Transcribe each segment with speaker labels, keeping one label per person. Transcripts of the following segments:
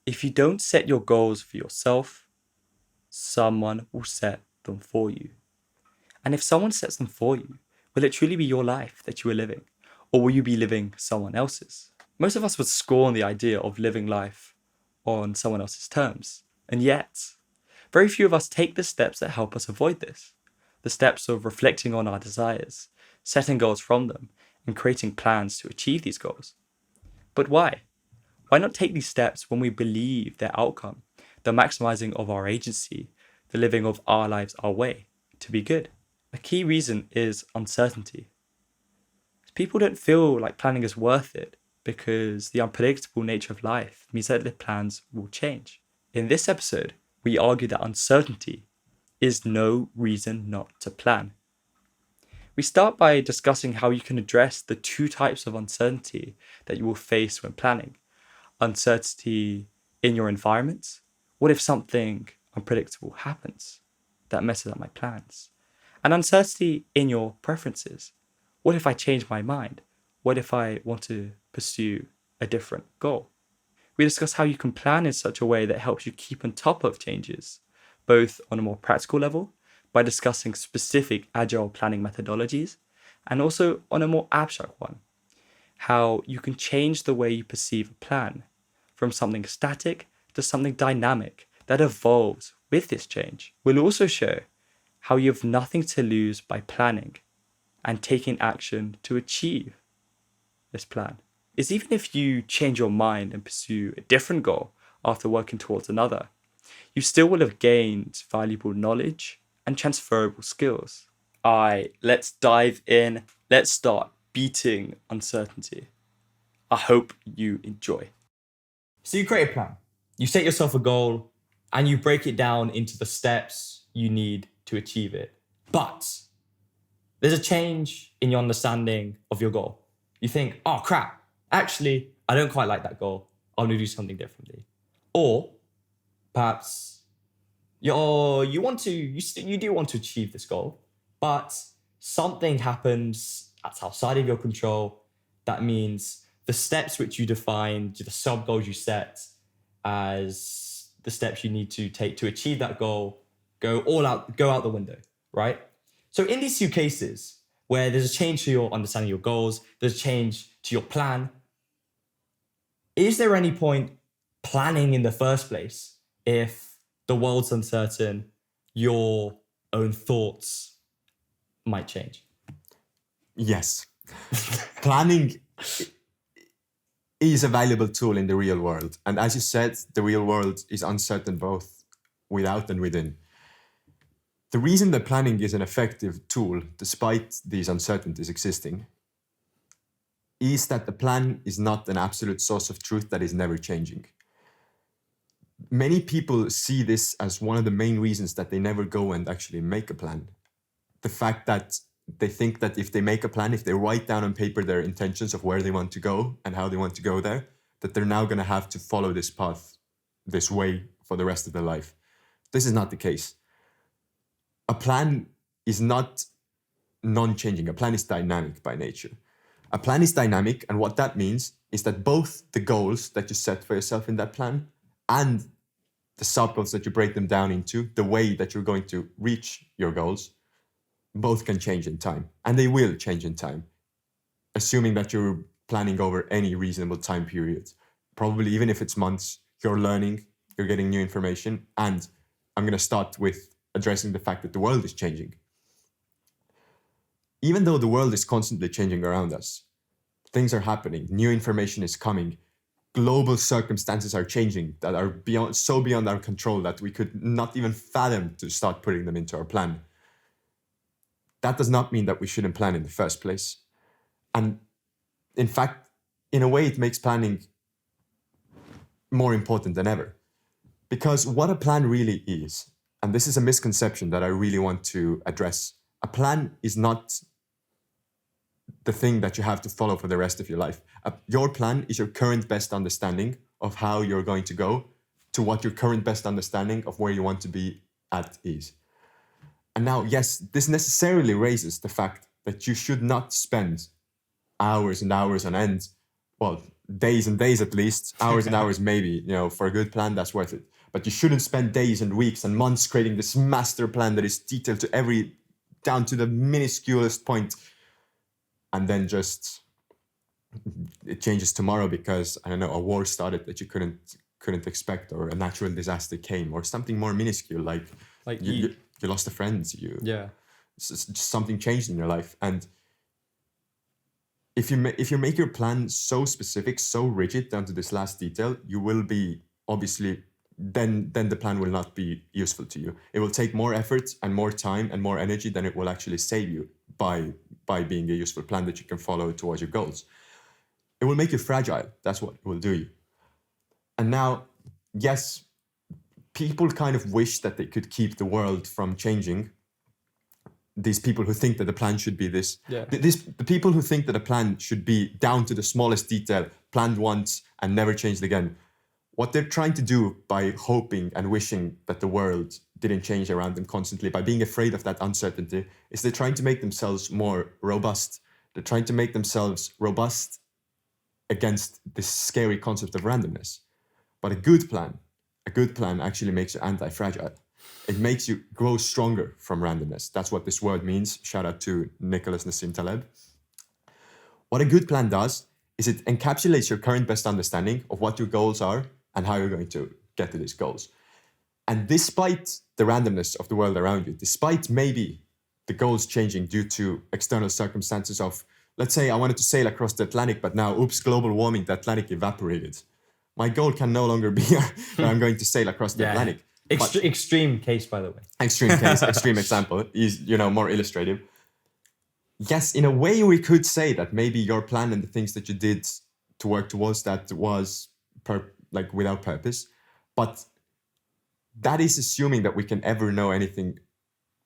Speaker 1: If you don't set your goals for yourself, someone will set them for you. And if someone sets them for you, will it truly be your life that you are living? Or will you be living someone else's? Most of us would scorn the idea of living life on someone else's terms. And yet, very few of us take the steps that help us avoid this. The steps of reflecting on our desires, setting goals from them, and creating plans to achieve these goals. But why? Why not take these steps when we believe their outcome, the maximizing of our agency, the living of our lives our way, to be good? A key reason is uncertainty. People don't feel like planning is worth it because the unpredictable nature of life means that their plans will change. In this episode, we argue that uncertainty is no reason not to plan. We start by discussing how you can address the two types of uncertainty that you will face when planning. Uncertainty in your environment. What if something unpredictable happens that messes up my plans? And uncertainty in your preferences. What if I change my mind? What if I want to pursue a different goal? We discuss how you can plan in such a way that helps you keep on top of changes, both on a more practical level, by discussing specific agile planning methodologies, and also on a more abstract one, how you can change the way you perceive a plan from something static to something dynamic that evolves with this change. We'll also show how you have nothing to lose by planning and taking action to achieve this plan. Is even if you change your mind and pursue a different goal after working towards another, you still will have gained valuable knowledge and transferable skills. Alright, let's dive in. Let's start beating uncertainty. I hope you enjoy.
Speaker 2: So you create a plan, you set yourself a goal, and you break it down into the steps you need to achieve it. But there's a change in your understanding of your goal. You think, oh crap, actually, I don't quite like that goal. I want to do something differently. Or perhaps you do want to achieve this goal, but something happens that's outside of your control. That means the steps which you defined, the sub goals you set as the steps you need to take to achieve that goal, go out the window, right? So in these two cases, where there's a change to your understanding of your goals, there's a change to your plan, is there any point planning in the first place if the world's uncertain, your own thoughts might change?
Speaker 3: Yes. Planning is a valuable tool in the real world. And as you said, the real world is uncertain both without and within. The reason that planning is an effective tool, despite these uncertainties existing, is that the plan is not an absolute source of truth that is never changing. Many people see this as one of the main reasons that they never go and actually make a plan. The fact that they think that if they make a plan, if they write down on paper their intentions of where they want to go and how they want to go there, that they're now going to have to follow this path, this way for the rest of their life. This is not the case. A plan is not non-changing. A plan is dynamic by nature. A plan is dynamic, and what that means is that both the goals that you set for yourself in that plan and the sub-goals that you break them down into, the way that you're going to reach your goals, both can change in time, and they will change in time, assuming that you're planning over any reasonable time period. Probably even if it's months, you're learning, you're getting new information, and I'm going to start with addressing the fact that the world is changing. Even though the world is constantly changing around us, things are happening, new information is coming, global circumstances are changing that are beyond our control that we could not even fathom to start putting them into our plan. That does not mean that we shouldn't plan in the first place. And in fact, in a way, it makes planning more important than ever. Because what a plan really is, and this is a misconception that I really want to address, a plan is not the thing that you have to follow for the rest of your life. Your plan is your current best understanding of how you're going to go to what your current best understanding of where you want to be at is. And now, yes, this necessarily raises the fact that you should not spend hours and hours on end, well, days and days at least, hours and hours maybe, you know, for a good plan, that's worth it. But you shouldn't spend days and weeks and months creating this master plan that is detailed to down to the minusculest point, and then just it changes tomorrow because, I don't know, a war started that you couldn't expect, or a natural disaster came, or something more minuscule like you lost a friend, just something changed in your life. And if you make your plan so specific, so rigid down to this last detail, you will be obviously then the plan will not be useful to you. It will take more effort and more time and more energy than it will actually save you by being a useful plan that you can follow towards your goals. It will make you fragile. That's what it will do you. And now, yes, people kind of wish that they could keep the world from changing. These people who think that the plan should be this.
Speaker 2: Yeah.
Speaker 3: The people who think that a plan should be down to the smallest detail, planned once and never changed again. What they're trying to do by hoping and wishing that the world didn't change around them constantly, by being afraid of that uncertainty, is they're trying to make themselves more robust. They're trying to make themselves robust against this scary concept of randomness. But a good plan actually makes you anti-fragile. It makes you grow stronger from randomness. That's what this word means. Shout out to Nicholas Nassim Taleb. What a good plan does is it encapsulates your current best understanding of what your goals are and how you're going to get to these goals. And despite the randomness of the world around you, despite maybe the goals changing due to external circumstances of, let's say I wanted to sail across the Atlantic, but now, oops, global warming, the Atlantic evaporated. My goal can no longer be that I'm going to sail across the Atlantic.
Speaker 2: Extreme case, by the way.
Speaker 3: Extreme case, extreme example is, more illustrative. Yes, in a way we could say that maybe your plan and the things that you did to work towards that was without purpose, but that is assuming that we can ever know anything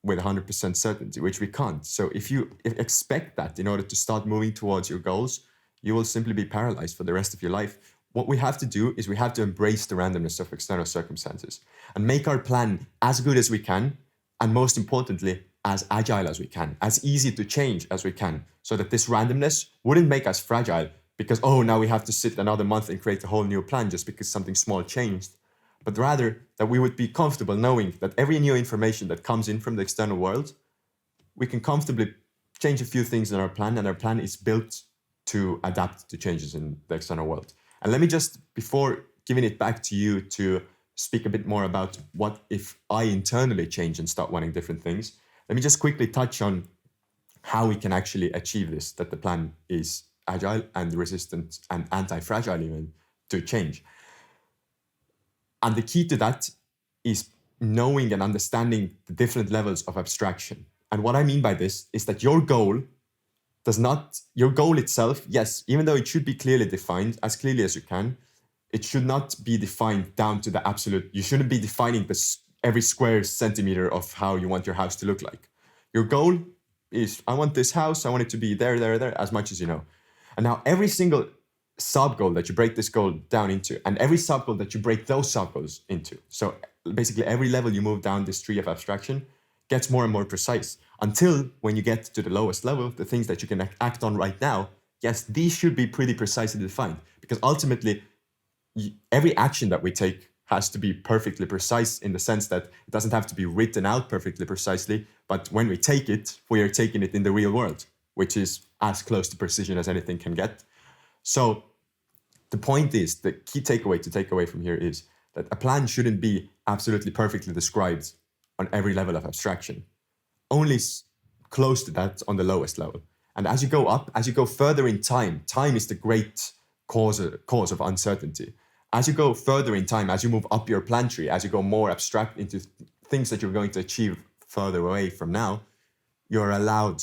Speaker 3: with 100% certainty, which we can't. So if you expect that in order to start moving towards your goals, you will simply be paralyzed for the rest of your life. What we have to do is we have to embrace the randomness of external circumstances and make our plan as good as we can, and most importantly, as agile as we can, as easy to change as we can, so that this randomness wouldn't make us fragile because, now we have to sit another month and create a whole new plan just because something small changed. But rather that we would be comfortable knowing that every new information that comes in from the external world, we can comfortably change a few things in our plan, and our plan is built to adapt to changes in the external world. And let me just, before giving it back to you to speak a bit more about what if I internally change and start wanting different things, let me just quickly touch on how we can actually achieve this, that the plan is agile and resistant and anti-fragile even to change. And the key to that is knowing and understanding the different levels of abstraction. And what I mean by this is that your goal itself, yes, even though it should be clearly defined, as clearly as you can, it should not be defined down to the absolute. You shouldn't be defining every square centimeter of how you want your house to look like. Your goal is, I want this house, I want it to be there, as much as you know. And now every single sub-goal that you break this goal down into, and every sub-goal that you break those sub-goals into, so basically every level you move down this tree of abstraction gets more and more precise, until when you get to the lowest level, the things that you can act on right now, yes, these should be pretty precisely defined, because ultimately every action that we take has to be perfectly precise, in the sense that it doesn't have to be written out perfectly precisely, but when we take it, we are taking it in the real world, which is as close to precision as anything can get. So the point is, the key takeaway to take away from here is that a plan shouldn't be absolutely perfectly described on every level of abstraction, only close to that on the lowest level. And as you go up, as you go further in time is the great cause of uncertainty. As you go further in time, as you move up your plan tree, as you go more abstract into things that you're going to achieve further away from now, you're allowed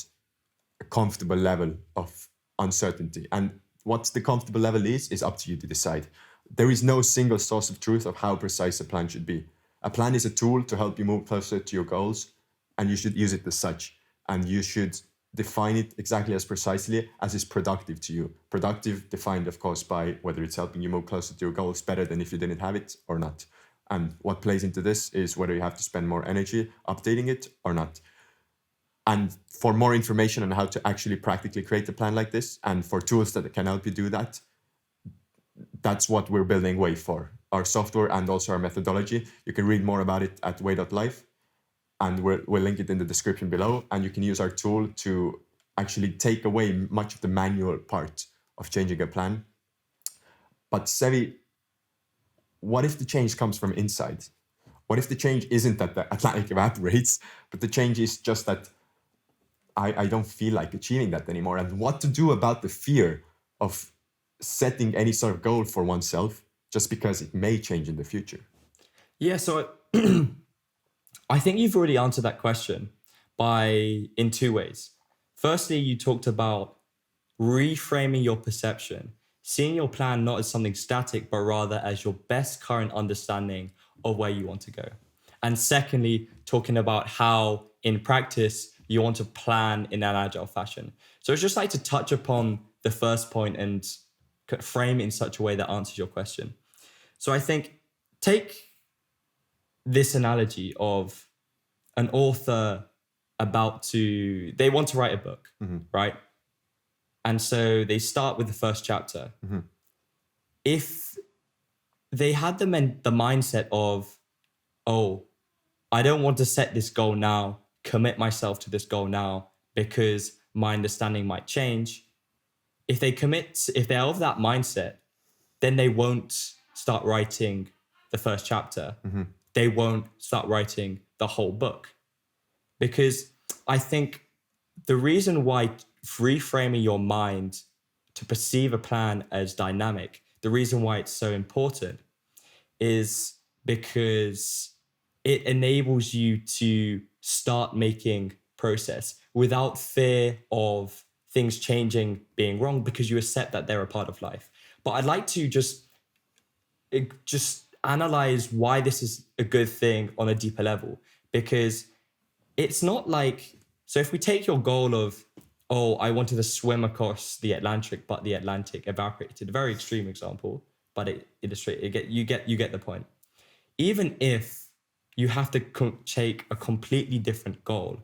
Speaker 3: a comfortable level of uncertainty. And what the comfortable level is up to you to decide. There is no single source of truth of how precise a plan should be. A plan is a tool to help you move closer to your goals, and you should use it as such. And you should define it exactly as precisely as is productive to you. Productive defined, of course, by whether it's helping you move closer to your goals better than if you didn't have it or not. And what plays into this is whether you have to spend more energy updating it or not. And for more information on how to actually practically create a plan like this, and for tools that can help you do that, that's what we're building Way for, our software and also our methodology. You can read more about it at wayy.life, and we'll link it in the description below. And you can use our tool to actually take away much of the manual part of changing a plan. But Sevi, what if the change comes from inside? What if the change isn't that the Atlantic evaporates, but the change is just that I don't feel like achieving that anymore? And what to do about the fear of setting any sort of goal for oneself just because it may change in the future?
Speaker 2: Yeah, so I think you've already answered that question in two ways. Firstly, you talked about reframing your perception, seeing your plan not as something static, but rather as your best current understanding of where you want to go. And secondly, talking about how in practice you want to plan in an agile fashion. So I'd just like to touch upon the first point and frame it in such a way that answers your question. So I think take this analogy of an author they want to write a book, right? And so they start with the first chapter. If they had the mindset of, oh, I don't want to set this goal now, commit myself to this goal now because my understanding might change. If they're of that mindset, then they won't start writing the first chapter. They won't start writing the whole book. Because I think the reason why reframing your mind to perceive a plan as dynamic, the reason why it's so important is because it enables you to start making process without fear of things changing, being wrong, because you accept that they're a part of life. But I'd like to just analyze why this is a good thing on a deeper level, because it's not like, so if we take your goal of, oh, I wanted to swim across the Atlantic, but the Atlantic evaporated, a very extreme example, but it illustrates, you get the point. Even if you have to take a completely different goal,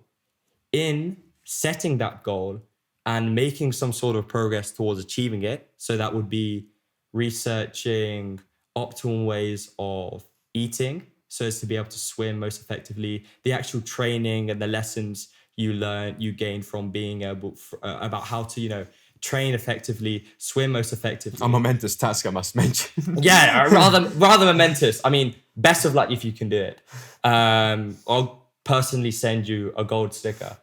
Speaker 2: in setting that goal and making some sort of progress towards achieving it, so that would be researching optimal ways of eating so as to be able to swim most effectively, the actual training and the lessons you gain from being able about how to train effectively, swim most effectively.
Speaker 3: A momentous task, I must mention.
Speaker 2: Yeah, rather momentous. I mean, best of luck if you can do it. I'll personally send you a gold sticker.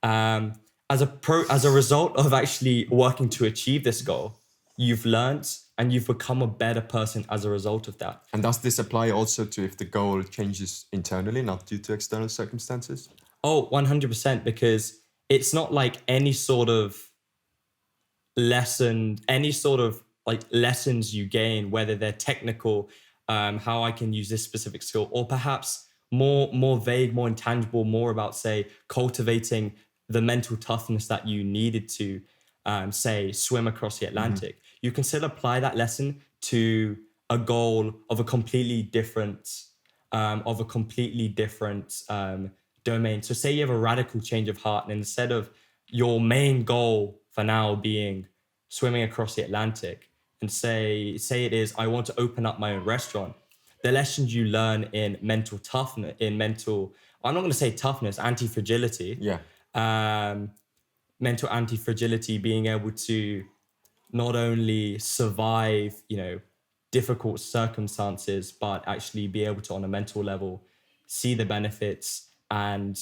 Speaker 2: As a result of actually working to achieve this goal, you've learned and you've become a better person as a result of that.
Speaker 3: And does this apply also to if the goal changes internally, not due to external circumstances?
Speaker 2: Oh, 100%, because it's not like any sort of lessons you gain, whether they're technical, how I can use this specific skill, or perhaps more vague, more intangible, more about, say, cultivating the mental toughness that you needed to, say, swim across the Atlantic. You can still apply that lesson to a goal of a completely different domain. So say you have a radical change of heart, and instead of your main goal for now being swimming across the Atlantic, and say it is, I want to open up my own restaurant, the lessons you learn in mental toughness, I'm not going to say toughness, anti-fragility.
Speaker 3: Yeah.
Speaker 2: Mental anti-fragility, being able to not only survive, difficult circumstances, but actually be able to, on a mental level, see the benefits and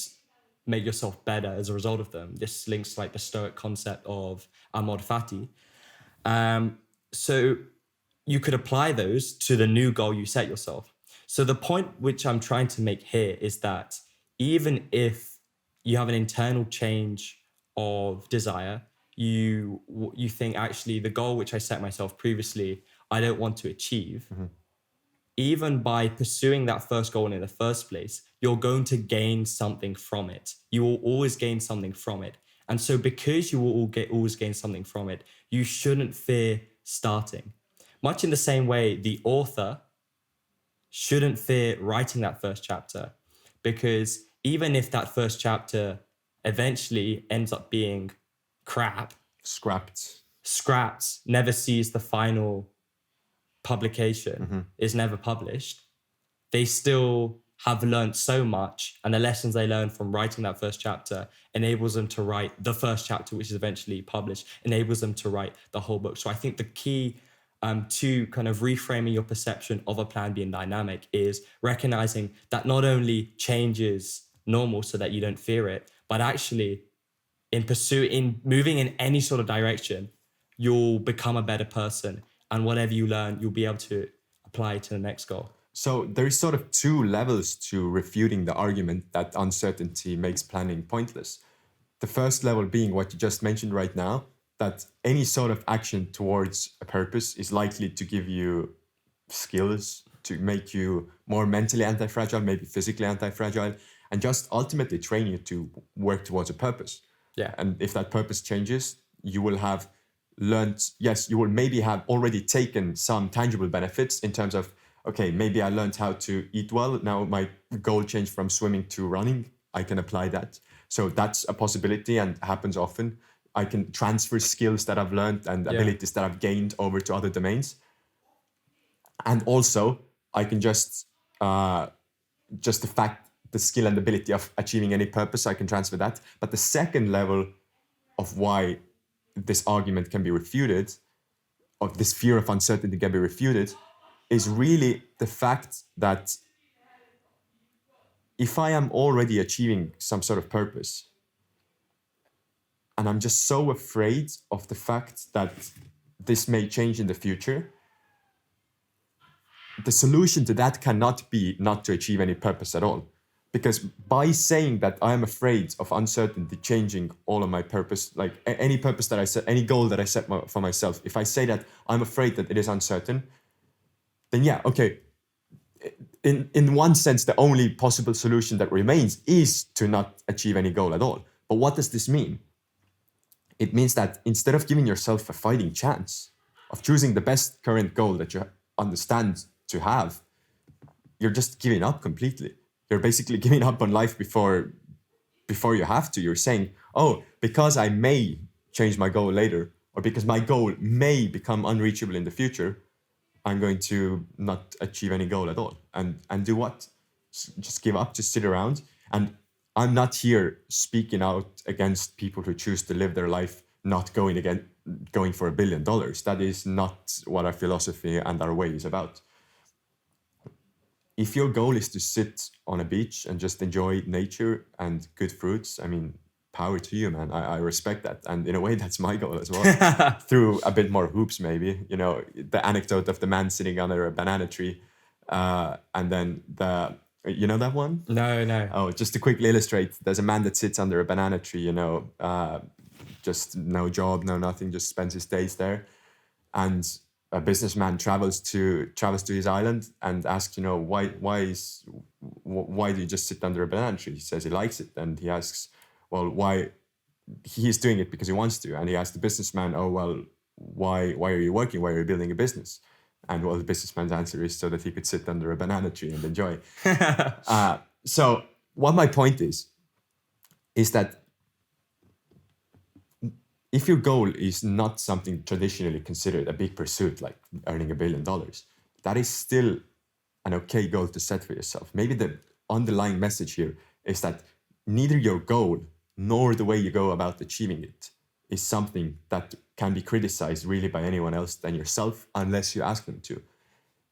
Speaker 2: make yourself better as a result of them. This links to like the Stoic concept of amor fati. So you could apply those to the new goal you set yourself. So the point which I'm trying to make here is that even if you have an internal change of desire, you think, actually, the goal which I set myself previously, I don't want to achieve. Even by pursuing that first goal in the first place, you're going to gain something from it. You will always gain something from it. And so because you will always gain something from it, you shouldn't fear starting. Much in the same way, the author shouldn't fear writing that first chapter, because even if that first chapter eventually ends up being crap,
Speaker 3: Scrapped.
Speaker 2: never sees the final publication is never published, they still have learned so much, and the lessons they learned from writing that first chapter enables them to write the first chapter, which is eventually published, enables them to write the whole book. So I think the key to kind of reframing your perception of a plan being dynamic is recognizing that not only change is normal so that you don't fear it, but actually in moving in any sort of direction, you'll become a better person, and whatever you learn, you'll be able to apply to the next goal.
Speaker 3: So there is sort of two levels to refuting the argument that uncertainty makes planning pointless. The first level being what you just mentioned right now, that any sort of action towards a purpose is likely to give you skills to make you more mentally anti-fragile, maybe physically anti-fragile, and just ultimately train you to work towards a purpose.
Speaker 2: Yeah.
Speaker 3: And if that purpose changes, you will have learned, yes, you will maybe have already taken some tangible benefits in terms of, okay, maybe I learned how to eat well. Now my goal changed from swimming to running. I can apply that. So that's a possibility and happens often. I can transfer skills that I've learned and abilities that I've gained over to other domains. And also I can just the skill and ability of achieving any purpose, I can transfer that. But the second level of why this argument can be refuted, of this fear of uncertainty can be refuted, is really the fact that if I am already achieving some sort of purpose, and I'm just so afraid of the fact that this may change in the future, the solution to that cannot be not to achieve any purpose at all. Because by saying that I am afraid of uncertainty changing all of my purpose, like any purpose that I set, any goal that I set for myself, if I say that I'm afraid that it is uncertain, then yeah, okay. In one sense, the only possible solution that remains is to not achieve any goal at all. But what does this mean? It means that instead of giving yourself a fighting chance of choosing the best current goal that you understand to have, you're just giving up completely. You're basically giving up on life before you have to. You're saying, oh, because I may change my goal later, or because my goal may become unreachable in the future, I'm going to not achieve any goal at all. And do what? Just give up, just sit around. And I'm not here speaking out against people who choose to live their life not going for $1 billion. That is not what our philosophy and our way is about. If your goal is to sit on a beach and just enjoy nature and good fruits, I mean, power to you, man. I respect that. And in a way, that's my goal as well. Through a bit more hoops, maybe. You know, the anecdote of the man sitting under a banana tree. And then you know that one?
Speaker 2: No.
Speaker 3: Oh, just to quickly illustrate, there's a man that sits under a banana tree, you know, just no job, no nothing, just spends his days there. And a businessman travels to his island and asks, you know, why do you just sit under a banana tree? He says he likes it. And he asks, well, why? He's doing it because he wants to. And he asks the businessman, oh, well, why are you working? Why are you building a business? And well, the businessman's answer is so that he could sit under a banana tree and enjoy. So what my point is that if your goal is not something traditionally considered a big pursuit, like earning $1 billion, that is still an okay goal to set for yourself. Maybe the underlying message here is that neither your goal nor the way you go about achieving it is something that can be criticized really by anyone else than yourself, unless you ask them to.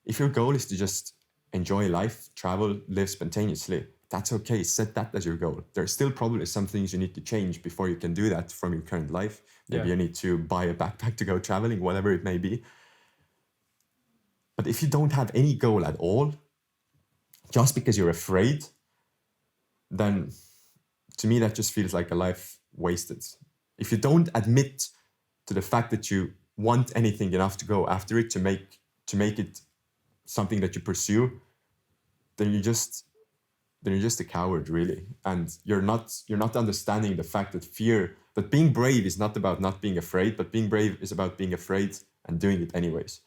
Speaker 3: If your goal is to just enjoy life, travel, live spontaneously, that's okay. Set that as your goal. There's still probably some things you need to change before you can do that from your current life. Maybe you need to buy a backpack to go traveling, whatever it may be. But if you don't have any goal at all, just because you're afraid, then to me that just feels like a life wasted. If you don't admit to the fact that you want anything enough to go after it, to make it something that you pursue, then you're just a coward, really. And you're not understanding the fact that being brave is not about not being afraid, but being brave is about being afraid and doing it anyways.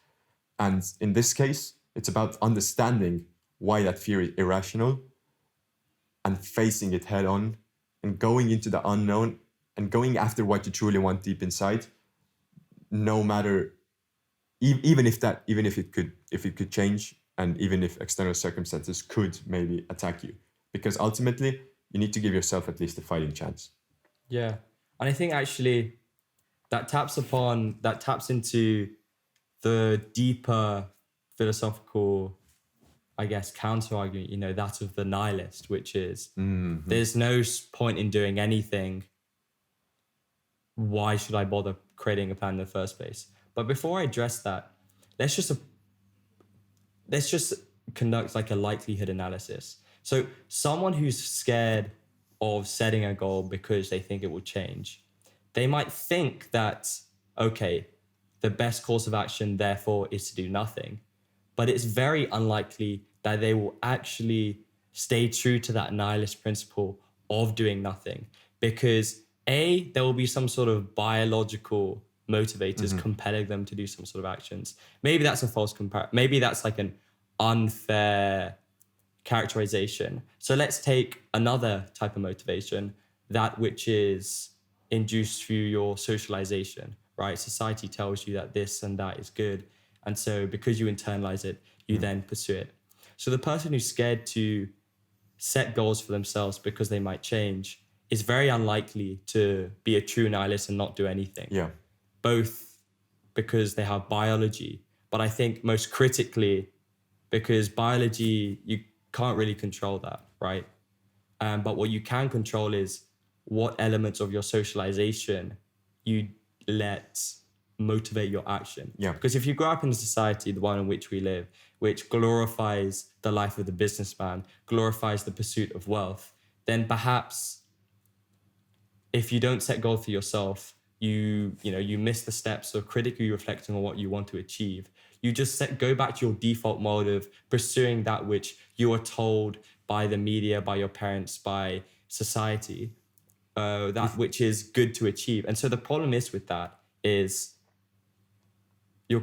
Speaker 3: And in this case, it's about understanding why that fear is irrational and facing it head on and going into the unknown and going after what you truly want deep inside, no matter even if it could change, and even if external circumstances could maybe attack you, because ultimately you need to give yourself at least a fighting chance.
Speaker 2: Yeah. And I think actually that taps into the deeper philosophical, I guess, counter argument, that of the nihilist, which is there's no point in doing anything. Why should I bother creating a plan in the first place? But before I address that, let's just conduct like a likelihood analysis. So someone who's scared of setting a goal because they think it will change, they might think that, okay, the best course of action therefore is to do nothing. But it's very unlikely that they will actually stay true to that nihilist principle of doing nothing, because there will be some sort of biological motivators compelling them to do some sort of actions. Maybe that's a false comparison. Maybe that's like an unfair characterization. So let's take another type of motivation, that which is induced through your socialization, right? Society tells you that this and that is good. And so because you internalize it, you then pursue it. So the person who's scared to set goals for themselves because they might change is very unlikely to be a true nihilist and not do anything.
Speaker 3: Yeah.
Speaker 2: Both because they have biology, but I think most critically because biology, you can't really control that, right? But what you can control is what elements of your socialization you let motivate your action.
Speaker 3: Yeah.
Speaker 2: Because if you grow up in a society, the one in which we live, which glorifies the life of the businessman, glorifies the pursuit of wealth, then perhaps if you don't set goals for yourself, you miss the steps of critically reflecting on what you want to achieve. You just go back to your default mode of pursuing that which you are told by the media, by your parents, by society, that which is good to achieve. And so the problem is with that is you're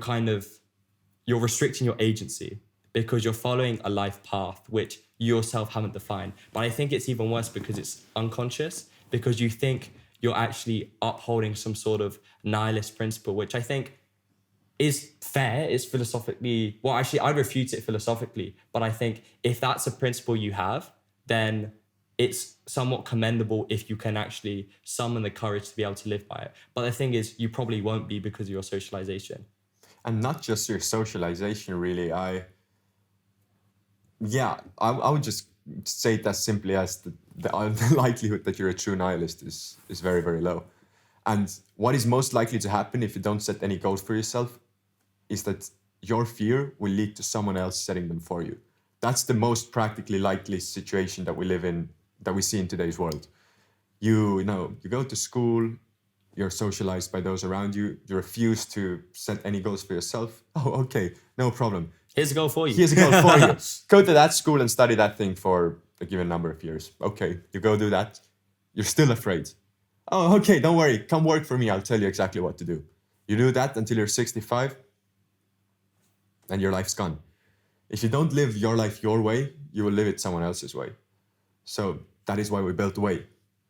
Speaker 2: restricting your agency because you're following a life path which you yourself haven't defined. But I think it's even worse because it's unconscious, because you think you're actually upholding some sort of nihilist principle, which I think is fair, is philosophically, well, actually, I refute it philosophically, but I think if that's a principle you have, then it's somewhat commendable if you can actually summon the courage to be able to live by it. But the thing is, you probably won't be because of your socialization.
Speaker 3: And not just your socialization, really. I would just say it as simply as the likelihood that you're a true nihilist is very, very low. And what is most likely to happen if you don't set any goals for yourself is that your fear will lead to someone else setting them for you. That's the most practically likely situation that we live in, that we see in today's world. You go to school, you're socialized by those around you, you refuse to set any goals for yourself. Oh, okay, no problem.
Speaker 2: Here's a goal for you.
Speaker 3: Here's a goal for you. Go to that school and study that thing for a given number of years. Okay, you go do that. You're still afraid. Oh, okay, don't worry. Come work for me. I'll tell you exactly what to do. You do that until you're 65, and your life's gone. If you don't live your life your way, you will live it someone else's way. So that is why we built Way,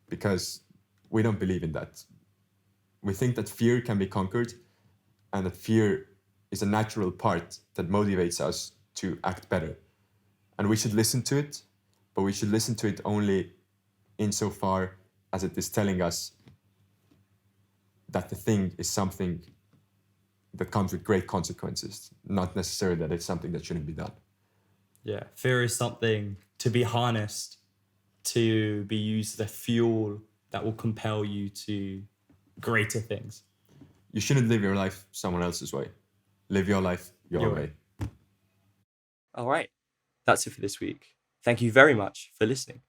Speaker 3: because we don't believe in that. We think that fear can be conquered, and that fear is a natural part that motivates us to act better. And we should listen to it, but we should listen to it only insofar as it is telling us that the thing is something that comes with great consequences, not necessarily that it's something that shouldn't be done.
Speaker 2: Yeah, fear is something to be harnessed, to be used as a fuel that will compel you to greater things.
Speaker 3: You shouldn't live your life someone else's way. Live your life your way.
Speaker 1: All right, that's it for this week. Thank you very much for listening.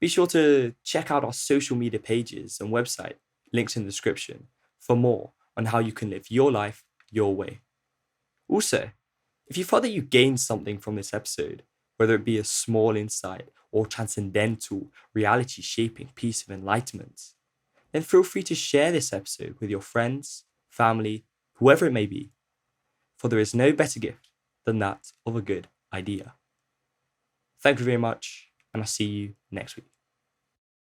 Speaker 1: Be sure to check out our social media pages and website, links in the description, for more on how you can live your life your way. Also, if you felt that you gained something from this episode, whether it be a small insight or transcendental, reality shaping piece of enlightenment, then feel free to share this episode with your friends, family, whoever it may be, for there is no better gift than that of a good idea. Thank you very much, and I'll see you next week.